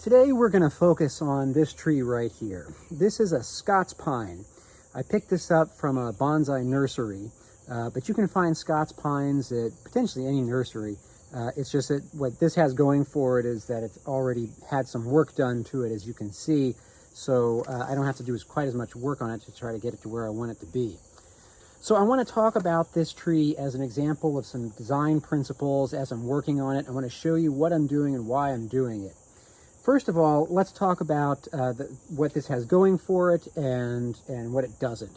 Today we're going to focus on this tree right here. This is a Scots Pine. I picked this up from a bonsai nursery, but you can find Scots Pines at potentially any nursery. It's just that what this has going for it is that it's already had some work done to it, as you can see, so I don't have to do quite as much work on it to try to get it to where I want it to be. So I want to talk about this tree as an example of some design principles as I'm working on it. I want to show you what I'm doing and why I'm doing it. First of all, let's talk about what this has going for it and what it doesn't.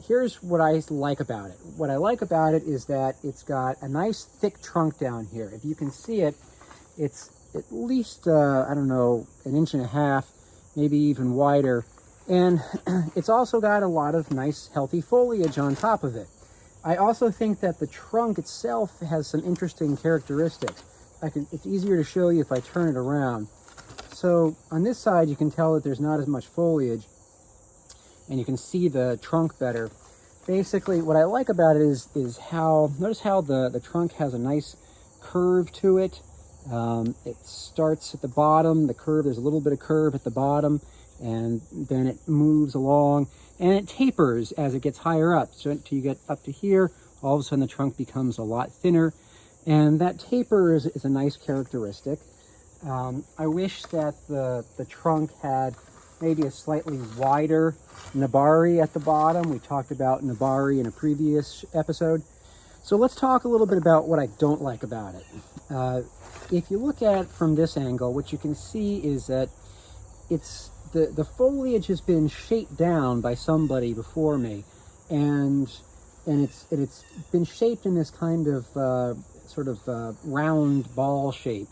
Here's what I like about it. What I like about it is that it's got a nice thick trunk down here. If you can see it, it's at least, I don't know, 1.5 inches, maybe even wider. And it's also got a lot of nice, healthy foliage on top of it. I also think that the trunk itself has some interesting characteristics. It's easier to show you if I turn it around. So on this side, you can tell that there's not as much foliage, and you can see the trunk better. Basically, what I like about it is how, notice how the trunk has a nice curve to it. It starts at the bottom, there's a little bit of curve at the bottom, and then it moves along, and it tapers as it gets higher up. So until you get up to here, all of a sudden the trunk becomes a lot thinner, and that taper is a nice characteristic. I wish that the trunk had maybe a slightly wider nabari at the bottom. We talked about nabari in a previous episode. So let's talk a little bit about what I don't like about it. If you look at it from this angle, what you can see is that the foliage has been shaped down by somebody before me, and it's been shaped in this kind of round ball shape,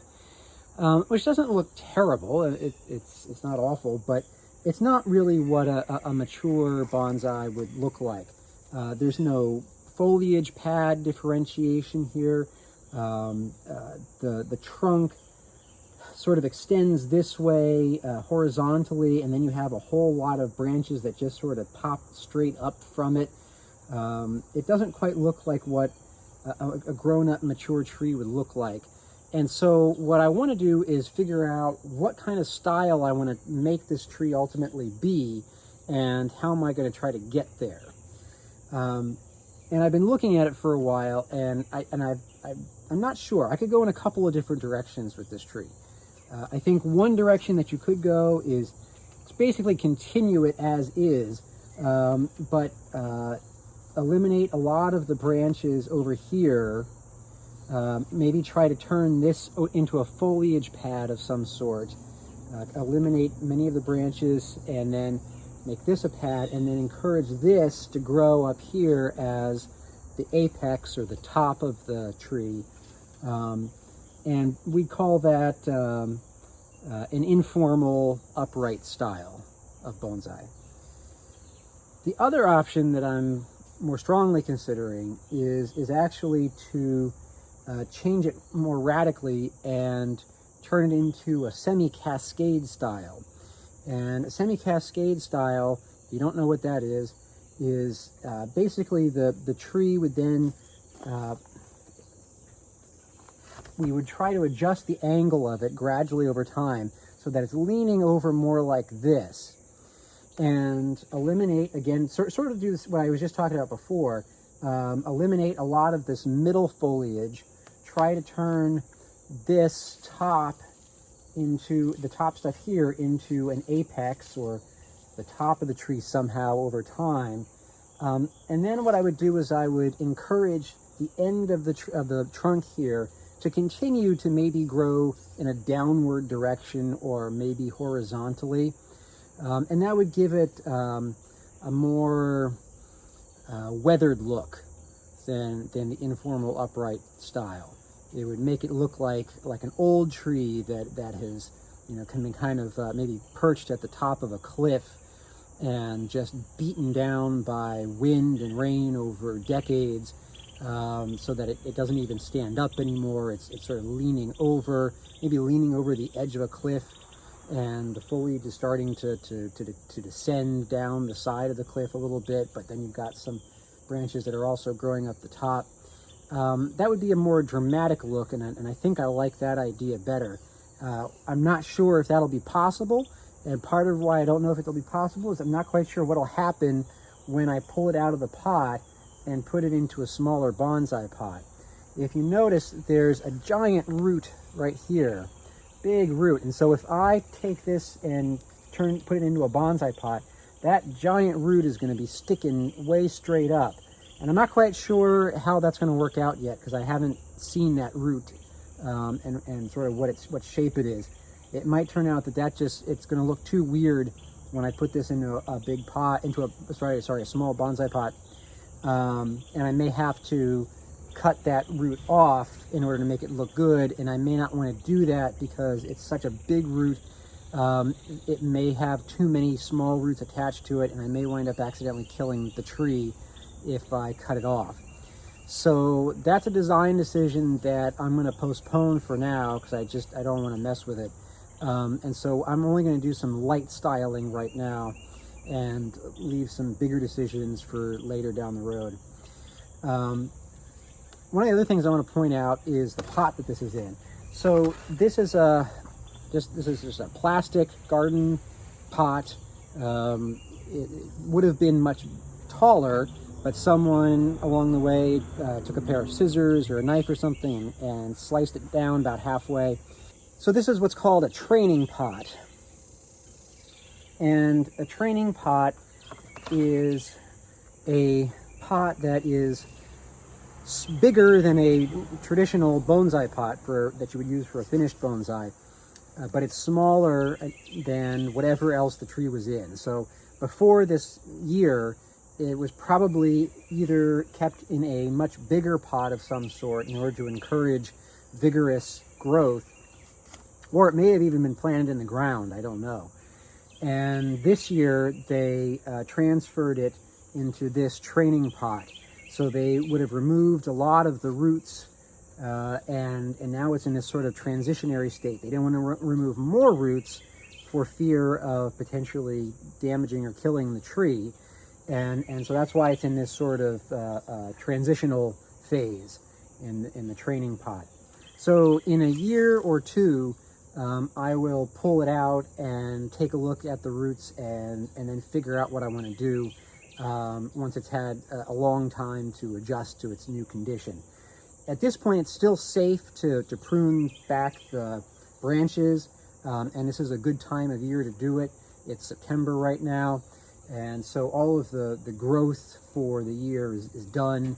which doesn't look terrible. It's not awful, but it's not really what a mature bonsai would look like. There's no foliage pad differentiation here. The trunk sort of extends this way horizontally, and then you have a whole lot of branches that just sort of pop straight up from it. It doesn't quite look like what a grown-up mature tree would look like. And so what I want to do is figure out what kind of style I want to make this tree ultimately be, and how am I going to try to get there. And I've been looking at it for a while, and I'm not sure. I could go in a couple of different directions with this tree. I think one direction that you could go is to basically continue it as is, but eliminate a lot of the branches over here. Maybe try to turn this into a foliage pad of some sort. Eliminate many of the branches and then make this a pad, and then encourage this to grow up here as the apex or the top of the tree. And we call that an informal upright style of bonsai. The other option that I'm more strongly considering is actually to change it more radically and turn it into a semi-cascade style. And a semi-cascade style, if you don't know what that is basically the tree would then, we would try to adjust the angle of it gradually over time so that it's leaning over more like this, and eliminate, again, sort of do this, what I was just talking about before, eliminate a lot of this middle foliage, try to turn this top into, the top stuff here, into an apex or the top of the tree somehow over time. And then what I would do is I would encourage the end of the trunk here to continue to maybe grow in a downward direction or maybe horizontally. And that would give it a more weathered look than the informal upright style. It would make it look like an old tree that has, been kind of maybe perched at the top of a cliff and just beaten down by wind and rain over decades, so that it doesn't even stand up anymore. It's sort of leaning over, maybe leaning over the edge of a cliff, and the foliage is starting to descend down the side of the cliff a little bit, but then you've got some branches that are also growing up the top. That would be a more dramatic look, and I think I like that idea better. I'm not sure if that'll be possible, and part of why I don't know if it'll be possible is I'm not quite sure what'll happen when I pull it out of the pot and put it into a smaller bonsai pot. If you notice, there's a giant root right here, big root, and so if I take this and put it into a bonsai pot, that giant root is going to be sticking way straight up. And I'm not quite sure how that's going to work out yet, because I haven't seen that root and sort of what shape it is. It might turn out that it's going to look too weird when I put this into a big pot, a small bonsai pot, and I may have to cut that root off in order to make it look good, and I may not want to do that because it's such a big root. It may have too many small roots attached to it, and I may wind up accidentally killing the tree if I cut it off. So that's a design decision that I'm going to postpone for now, because I don't want to mess with it. And so I'm only going to do some light styling right now and leave some bigger decisions for later down the road. One of the other things I want to point out is the pot that this is in. So this is just a plastic garden pot. It would have been much taller, but someone along the way took a pair of scissors or a knife or something and sliced it down about halfway. So this is what's called a training pot. And a training pot is a pot that is bigger than a traditional bonsai pot that you would use for a finished bonsai, but it's smaller than whatever else the tree was in. So before this year, it was probably either kept in a much bigger pot of some sort in order to encourage vigorous growth, or it may have even been planted in the ground, I don't know. And this year they transferred it into this training pot. So they would have removed a lot of the roots, and now it's in this sort of transitionary state. They didn't want to remove more roots for fear of potentially damaging or killing the tree. And so that's why it's in this sort of transitional phase in the training pot. So in a year or two, I will pull it out and take a look at the roots and then figure out what I want to do once it's had a long time to adjust to its new condition. At this point, it's still safe to prune back the branches, and this is a good time of year to do it. It's September right now, and so all of the growth for the year is done.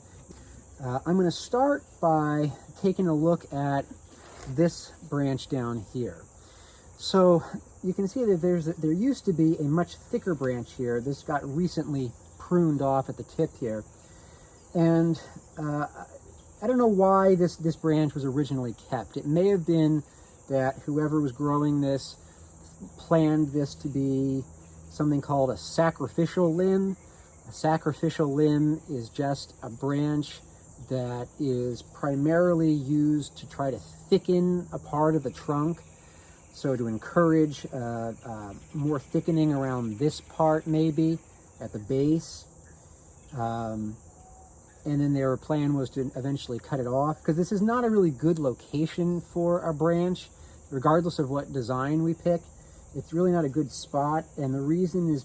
I'm going to start by taking a look at this branch down here. So you can see that there used to be a much thicker branch here. This got recently pruned off at the tip here, and I don't know why this branch was originally kept. It may have been that whoever was growing this planned this to be something called a sacrificial limb. A sacrificial limb is just a branch that is primarily used to try to thicken a part of the trunk, so to encourage more thickening around this part, maybe at the base, and then their plan was to eventually cut it off, because this is not a really good location for a branch, regardless of what design we pick. It's really not a good spot, and the reason is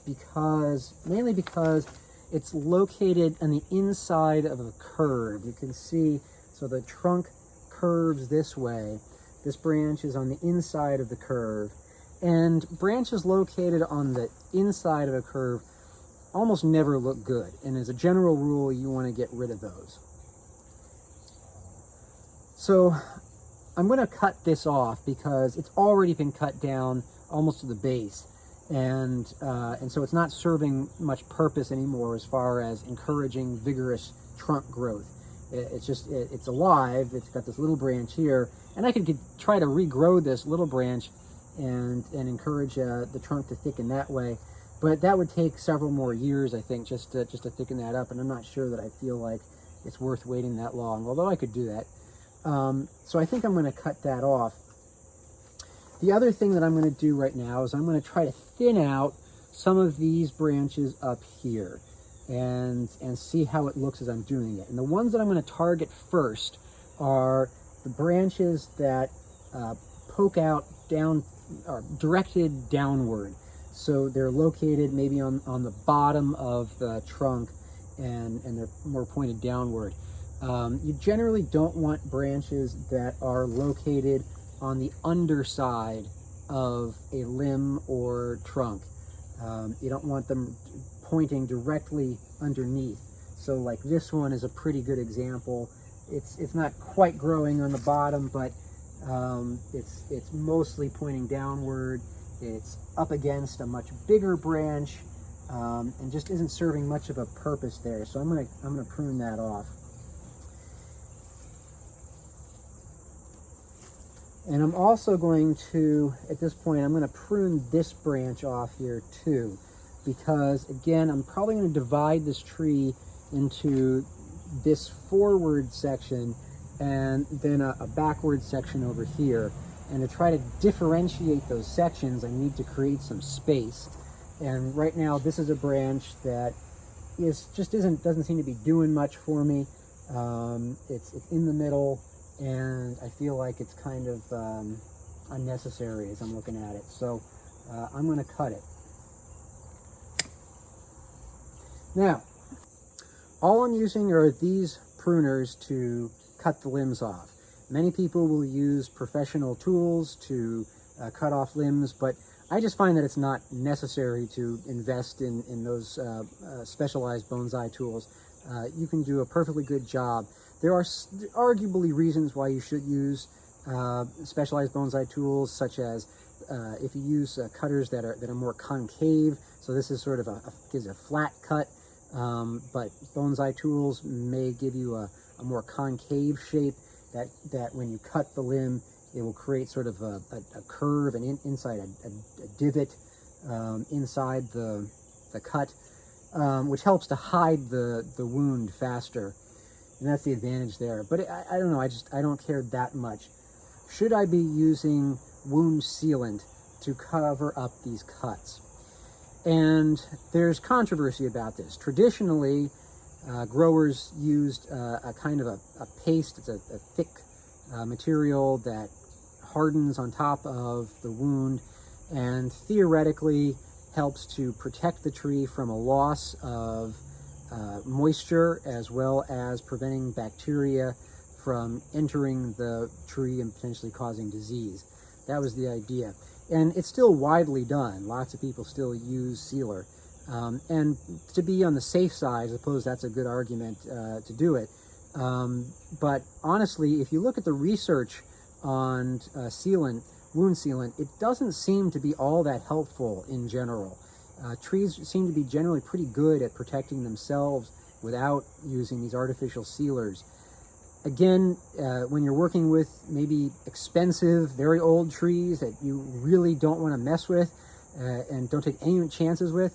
mainly because it's located on the inside of a curve. You can see, so the trunk curves this way. This branch is on the inside of the curve, and branches located on the inside of a curve almost never look good, and as a general rule, you want to get rid of those. So I'm going to cut this off because it's already been cut down almost to the base, and so it's not serving much purpose anymore as far as encouraging vigorous trunk growth. It's alive. It's got this little branch here, and I could try to regrow this little branch and encourage the trunk to thicken that way, but that would take several more years, I think, just to thicken that up, and I'm not sure that I feel like it's worth waiting that long, although I could do that. So I think I'm going to cut that off. The other thing that I'm going to do right now is I'm going to try to thin out some of these branches up here and see how it looks as I'm doing it. And the ones that I'm going to target first are the branches that poke out down, or directed downward. So they're located maybe on the bottom of the trunk, and they're more pointed downward. You generally don't want branches that are located on the underside of a limb or trunk. You don't want them pointing directly underneath. So like this one is a pretty good example. It's not quite growing on the bottom, but it's mostly pointing downward. It's up against a much bigger branch, and just isn't serving much of a purpose there. So I'm gonna prune that off. And I'm also going to, at this point, I'm going to prune this branch off here too, because again, I'm probably going to divide this tree into this forward section and then a backward section over here. And to try to differentiate those sections, I need to create some space. And right now, this is a branch that doesn't seem to be doing much for me. It's in the middle, and I feel like it's kind of unnecessary as I'm looking at it. So I'm going to cut it. Now, all I'm using are these pruners to cut the limbs off. Many people will use professional tools to cut off limbs, but I just find that it's not necessary to invest in those specialized bonsai tools. You can do a perfectly good job. There are arguably reasons why you should use specialized bonsai tools, such as if you use cutters that are more concave. So this is sort of gives a flat cut, but bonsai tools may give you a more concave shape that when you cut the limb, it will create sort of a curve and inside a divot inside the cut, which helps to hide the wound faster. And that's the advantage there. But I don't know, I don't care that much. Should I be using wound sealant to cover up these cuts? And there's controversy about this. Traditionally, growers used a kind of a paste. It's a thick material that hardens on top of the wound and theoretically helps to protect the tree from a loss of moisture, as well as preventing bacteria from entering the tree and potentially causing disease. That was the idea. And it's still widely done. Lots of people still use sealer. And to be on the safe side, I suppose that's a good argument to do it. But honestly, if you look at the research on sealant, wound sealant, it doesn't seem to be all that helpful in general. Trees seem to be generally pretty good at protecting themselves without using these artificial sealers. Again, when you're working with maybe expensive, very old trees that you really don't want to mess with and don't take any chances with,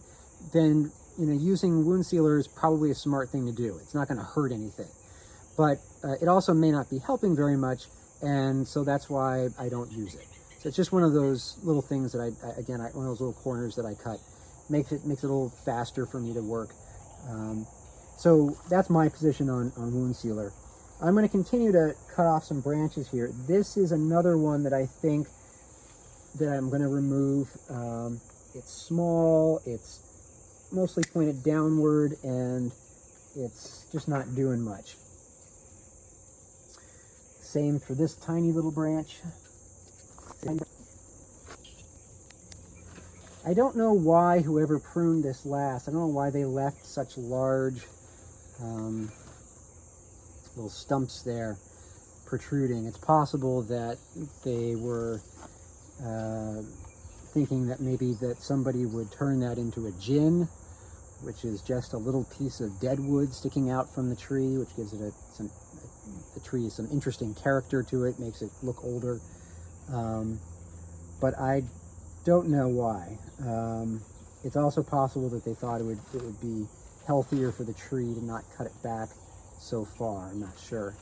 then using wound sealer is probably a smart thing to do. It's not going to hurt anything. But it also may not be helping very much, and so that's why I don't use it. So it's just one of those little things that one of those little corners that I cut. Makes it a little faster for me to work. So that's my position on wound sealer. I'm going to continue to cut off some branches here. This is another one that I think that I'm going to remove. It's small, it's mostly pointed downward, and it's just not doing much. Same for this tiny little branch. I don't know why whoever pruned this last, I don't know why they left such large little stumps there protruding. It's possible that they were thinking that maybe that somebody would turn that into a gin, which is just a little piece of dead wood sticking out from the tree, which gives it the tree some interesting character to it, makes it look older. But I don't know why. It's also possible that they thought it would be healthier for the tree to not cut it back so far. I'm not sure.